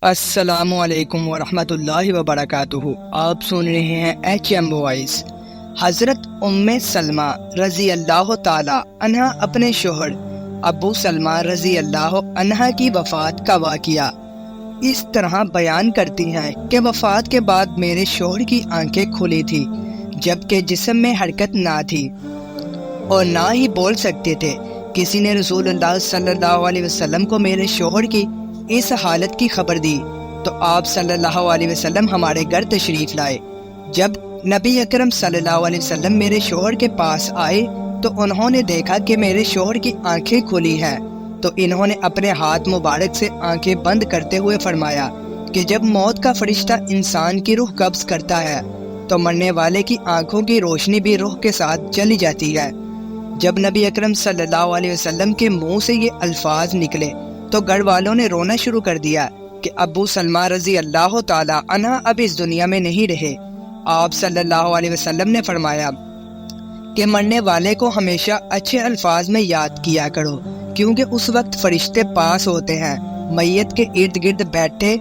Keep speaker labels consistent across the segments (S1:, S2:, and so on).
S1: السلام علیکم ورحمۃ اللہ وبرکاتہ۔ آپ سن رہے ہیں HM وائس۔ حضرت ام سلمہ رضی اللہ تعالی عنہ اپنے شوہر ابو سلمہ رضی اللہ عنہ کی وفات کا واقعہ اس طرح بیان کرتی ہیں کہ وفات کے بعد میرے شوہر کی آنکھیں کھلی تھی جبکہ جسم میں حرکت نہ تھی اور نہ ہی بول سکتے تھے۔ کسی نے رسول اللہ صلی اللہ علیہ وسلم کو میرے شوہر کی اس حالت کی خبر دی تو آپ صلی اللہ علیہ وسلم ہمارے گھر تشریف لائے۔ جب نبی اکرم صلی اللہ علیہ وسلم میرے شوہر کے پاس آئے تو انہوں نے دیکھا کہ میرے شوہر کی آنکھیں کھلی ہیں، تو انہوں نے اپنے ہاتھ مبارک سے آنکھیں بند کرتے ہوئے فرمایا کہ جب موت کا فرشتہ انسان کی روح قبض کرتا ہے تو مرنے والے کی آنکھوں کی روشنی بھی روح کے ساتھ چلی جاتی ہے۔ جب نبی اکرم صلی اللہ علیہ وسلم کے منہ سے یہ الفاظ نکلے تو گھر والوں نے رونا شروع کر دیا کہ ابو سلمہ رضی اللہ تعالی عنہ اب اس دنیا میں نہیں رہے۔ آپ صلی اللہ علیہ وسلم نے فرمایا کہ مرنے والے کو ہمیشہ اچھے الفاظ میں یاد کیا کرو، کیونکہ اس وقت فرشتے پاس ہوتے ہیں۔ میت کے ارد گرد بیٹھے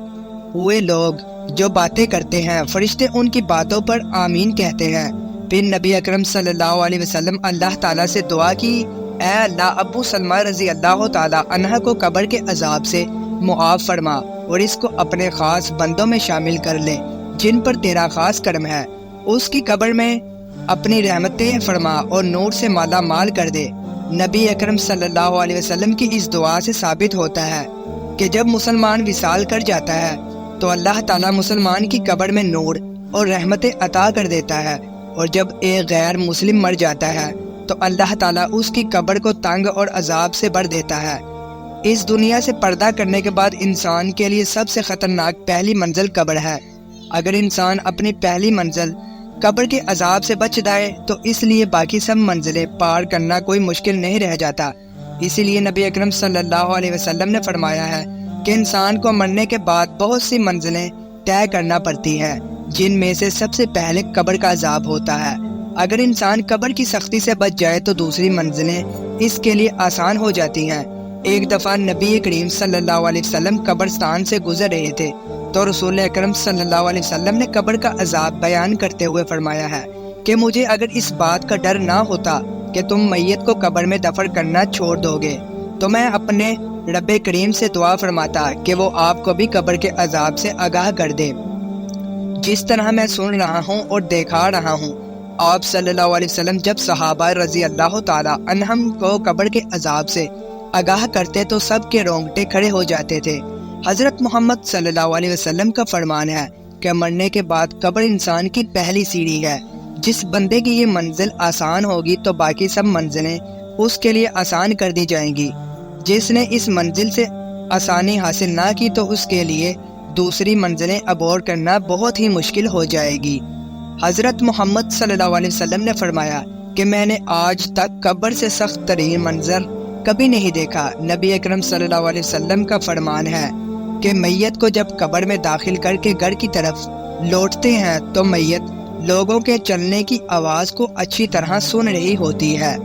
S1: ہوئے لوگ جو باتیں کرتے ہیں، فرشتے ان کی باتوں پر آمین کہتے ہیں۔ پھر نبی اکرم صلی اللہ علیہ وسلم اللہ تعالیٰ سے دعا کی، اے اللہ، ابو سلمہ رضی اللہ تعالی عنہ کو قبر کے عذاب سے معاف فرما اور اس کو اپنے خاص بندوں میں شامل کر لے جن پر تیرا خاص کرم ہے۔ اس کی قبر میں اپنی رحمتیں فرما اور نور سے مالا مال کر دے۔ نبی اکرم صلی اللہ علیہ وسلم کی اس دعا سے ثابت ہوتا ہے کہ جب مسلمان وصال کر جاتا ہے تو اللہ تعالیٰ مسلمان کی قبر میں نور اور رحمتیں عطا کر دیتا ہے، اور جب ایک غیر مسلم مر جاتا ہے تو اللہ تعالیٰ اس کی قبر کو تنگ اور عذاب سے بھر دیتا ہے۔ اس دنیا سے پردہ کرنے کے بعد انسان کے لیے سب سے خطرناک پہلی منزل قبر ہے۔ اگر انسان اپنی پہلی منزل قبر کے عذاب سے بچ جائے تو اس لیے باقی سب منزلیں پار کرنا کوئی مشکل نہیں رہ جاتا۔ اسی لیے نبی اکرم صلی اللہ علیہ وسلم نے فرمایا ہے کہ انسان کو مرنے کے بعد بہت سی منزلیں طے کرنا پڑتی ہیں، جن میں سے سب سے پہلے قبر کا عذاب ہوتا ہے۔ اگر انسان قبر کی سختی سے بچ جائے تو دوسری منزلیں اس کے لیے آسان ہو جاتی ہیں۔ ایک دفعہ نبی کریم صلی اللہ علیہ وسلم قبرستان سے گزر رہے تھے تو رسول اکرم صلی اللہ علیہ وسلم نے قبر کا عذاب بیان کرتے ہوئے فرمایا ہے کہ مجھے اگر اس بات کا ڈر نہ ہوتا کہ تم میت کو قبر میں دفن کرنا چھوڑ دو گے تو میں اپنے رب کریم سے دعا فرماتا کہ وہ آپ کو بھی قبر کے عذاب سے آگاہ کر دے، جس طرح میں سن رہا ہوں اور دیکھا رہا ہوں۔ آپ صلی اللہ علیہ وسلم جب صحابہ رضی اللہ تعالی عنہم کو قبر کے عذاب سے آگاہ کرتے تو سب کے رونگٹے کھڑے ہو جاتے تھے۔ حضرت محمد صلی اللہ علیہ وسلم کا فرمان ہے کہ مرنے کے بعد قبر انسان کی پہلی سیڑھی ہے۔ جس بندے کی یہ منزل آسان ہوگی تو باقی سب منزلیں اس کے لیے آسان کر دی جائیں گی۔ جس نے اس منزل سے آسانی حاصل نہ کی تو اس کے لیے دوسری منزلیں عبور کرنا بہت ہی مشکل ہو جائے گی۔ حضرت محمد صلی اللہ علیہ وسلم نے فرمایا کہ میں نے آج تک قبر سے سخت ترین منظر کبھی نہیں دیکھا۔ نبی اکرم صلی اللہ علیہ وسلم کا فرمان ہے کہ میت کو جب قبر میں داخل کر کے گھر کی طرف لوٹتے ہیں تو میت لوگوں کے چلنے کی آواز کو اچھی طرح سن رہی ہوتی ہے۔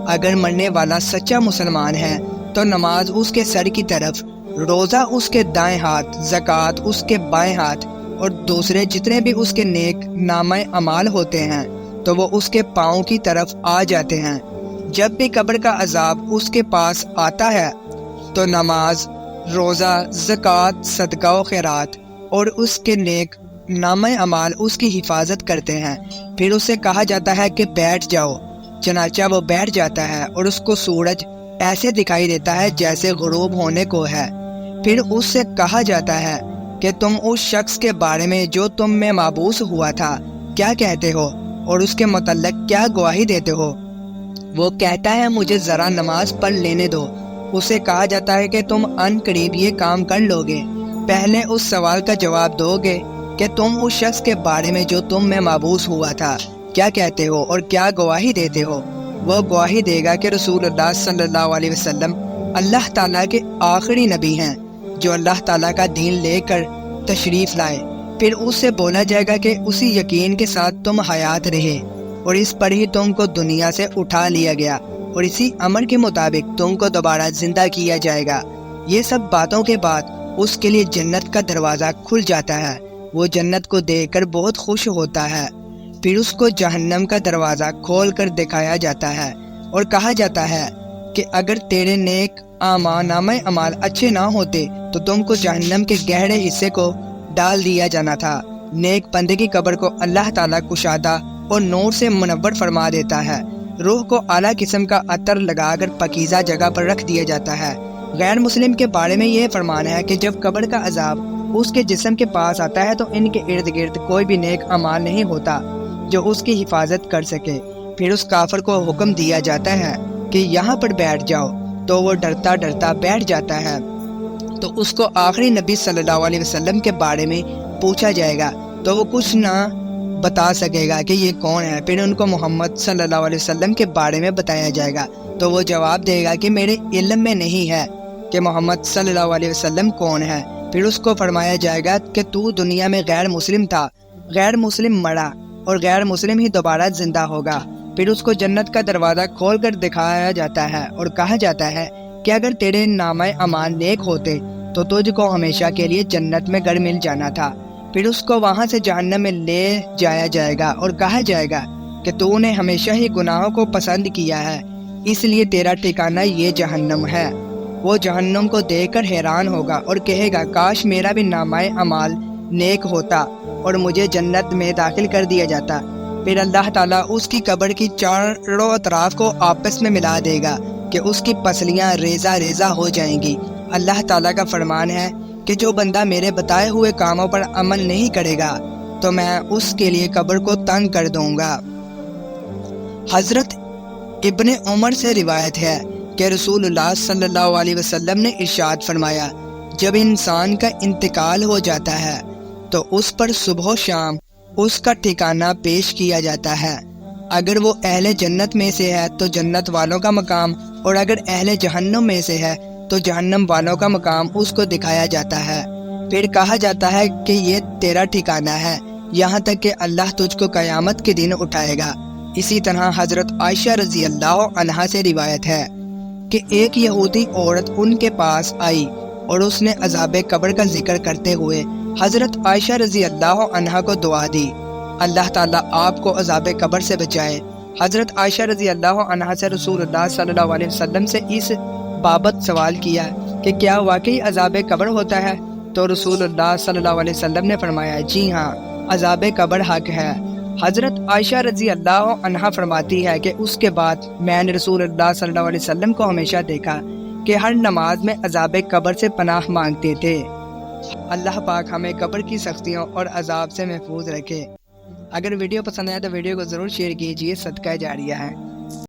S1: اگر مرنے والا سچا مسلمان ہے تو نماز اس کے سر کی طرف، روزہ اس کے دائیں ہاتھ، زکوٰۃ اس کے بائیں ہاتھ، اور دوسرے جتنے بھی اس کے نیک نامہ اعمال ہوتے ہیں تو وہ اس کے پاؤں کی طرف آ جاتے ہیں۔ جب بھی قبر کا عذاب اس کے پاس آتا ہے تو نماز، روزہ، زکوٰۃ، صدقہ و خیرات اور اس کے نیک نامہ اعمال اس کی حفاظت کرتے ہیں۔ پھر اسے کہا جاتا ہے کہ بیٹھ جاؤ، چنانچہ وہ بیٹھ جاتا ہے اور اس کو سورج ایسے دکھائی دیتا ہے جیسے غروب ہونے کو ہے۔ پھر اس سے کہا جاتا ہے کہ تم اس شخص کے بارے میں جو تم میں مابعوث ہوا تھا کیا کہتے ہو اور اس کے متعلق کیا گواہی دیتے ہو؟ وہ کہتا ہے مجھے ذرا نماز پڑھ لینے دو۔ اسے کہا جاتا ہے کہ تم ان قریب یہ کام کر لو گے۔ پہلے اس سوال کا جواب دو گے کہ تم اس شخص کے بارے میں جو تم میں مابعوث ہوا تھا کیا کہتے ہو اور کیا گواہی دیتے ہو؟ وہ گواہی دے گا کہ رسول اللہ صلی اللہ علیہ وسلم اللہ تعالیٰ کے آخری نبی ہیں جو اللہ تعالیٰ کا دین لے کر تشریف لائے۔ پھر اس سے بولا جائے گا کہ اسی یقین کے ساتھ تم حیات رہے اور اس پر ہی تم کو دنیا سے اٹھا لیا گیا اور اسی امر کے مطابق تم کو دوبارہ زندہ کیا جائے گا۔ یہ سب باتوں کے بعد اس کے لیے جنت کا دروازہ کھل جاتا ہے، وہ جنت کو دیکھ کر بہت خوش ہوتا ہے۔ پھر اس کو جہنم کا دروازہ کھول کر دکھایا جاتا ہے اور کہا جاتا ہے کہ اگر تیرے نیک نامہ اعمال اچھے نہ ہوتے تو تم کو جہنم کے گہرے حصے کو ڈال دیا جانا تھا۔ نیک بندے کی قبر کو اللہ تعالیٰ کشادہ اور نور سے منور فرما دیتا ہے، روح کو اعلیٰ قسم کا عطر لگا کر پاکیزہ جگہ پر رکھ دیا جاتا ہے۔ غیر مسلم کے بارے میں یہ فرمان ہے کہ جب قبر کا عذاب اس کے جسم کے پاس آتا ہے تو ان کے ارد گرد کوئی بھی نیک عمل نہیں ہوتا جو اس کی حفاظت کر سکے۔ پھر اس کافر کو حکم دیا جاتا ہے کہ یہاں پر بیٹھ جاؤ، تو وہ ڈرتا ڈرتا بیٹھ جاتا ہے۔ تو اس کو آخری نبی صلی اللہ علیہ وسلم کے بارے میں پوچھا جائے گا تو وہ کچھ نہ بتا سکے گا کہ یہ کون ہے۔ پھر ان کو محمد صلی اللہ علیہ وسلم کے بارے میں بتایا جائے گا تو وہ جواب دے گا کہ میرے علم میں نہیں ہے کہ محمد صلی اللہ علیہ وسلم کون ہے۔ پھر اس کو فرمایا جائے گا کہ تو دنیا میں غیر مسلم تھا، غیر مسلم مرا اور غیر مسلم ہی دوبارہ زندہ ہوگا۔ پھر اس کو جنت کا دروازہ کھول کر دکھایا جاتا ہے اور کہا جاتا ہے کہ اگر تیرے نامہ اعمال نیک ہوتے تو تجھ کو ہمیشہ کے لیے جنت میں گھر مل جانا تھا۔ پھر اس کو وہاں سے جہنم میں لے جایا جائے گا اور کہا جائے گا کہ تو نے ہمیشہ ہی گناہوں کو پسند کیا ہے، اس لیے تیرا ٹھکانہ یہ جہنم ہے۔ وہ جہنم کو دیکھ کر حیران ہوگا اور کہے گا کاش میرا بھی نامہ اعمال نیک ہوتا اور مجھے جنت میں داخل کر دیا جاتا۔ پھر اللہ تعالیٰ اس کی قبر کی چاروں اطراف کو آپس میں ملا دے گا کہ اس کی پسلیاں ریزہ ریزہ ہو جائیں گی۔ اللہ تعالیٰ کا فرمان ہے کہ جو بندہ میرے بتائے ہوئے کاموں پر عمل نہیں کرے گا تو میں اس کے لیے قبر کو تنگ کر دوں گا۔ حضرت ابن عمر سے روایت ہے کہ رسول اللہ صلی اللہ علیہ وسلم نے ارشاد فرمایا، جب انسان کا انتقال ہو جاتا ہے تو اس پر صبح و شام اس کا ٹھکانہ پیش کیا جاتا ہے۔ اگر وہ اہل جنت میں سے ہے تو جنت والوں کا مقام، اور اگر اہل جہنم میں سے ہے تو جہنم والوں کا مقام اس کو دکھایا جاتا ہے۔ پھر کہا جاتا ہے کہ یہ تیرا ٹھکانہ ہے، یہاں تک کہ اللہ تجھ کو قیامت کے دن اٹھائے گا۔ اسی طرح حضرت عائشہ رضی اللہ عنہا سے روایت ہے کہ ایک یہودی عورت ان کے پاس آئی اور اس نے عذاب قبر کا ذکر کرتے ہوئے حضرت عائشہ رضی اللہ عنہا کو دعا دی، اللہ تعالیٰ آپ کو عذاب قبر سے بچائے۔ حضرت عائشہ رضی اللہ عنہا سے رسول اللہ صلی اللہ علیہ وسلم سے اس بابت سوال کیا کہ کیا واقعی عذاب قبر ہوتا ہے؟ تو رسول اللہ صلی اللہ علیہ وسلم نے فرمایا جی ہاں، عذاب قبر حق ہے۔ حضرت عائشہ رضی اللہ عنہا فرماتی ہے کہ اس کے بعد میں نے رسول اللہ صلی اللہ علیہ وسلم کو ہمیشہ دیکھا کہ ہر نماز میں عذاب قبر سے پناہ مانگتے تھے۔ اللہ پاک ہمیں قبر کی سختیوں اور عذاب سے محفوظ رکھے۔ اگر ویڈیو پسند آئے تو ویڈیو کو ضرور شیئر کیجیے، صدقہ جاریہ ہے۔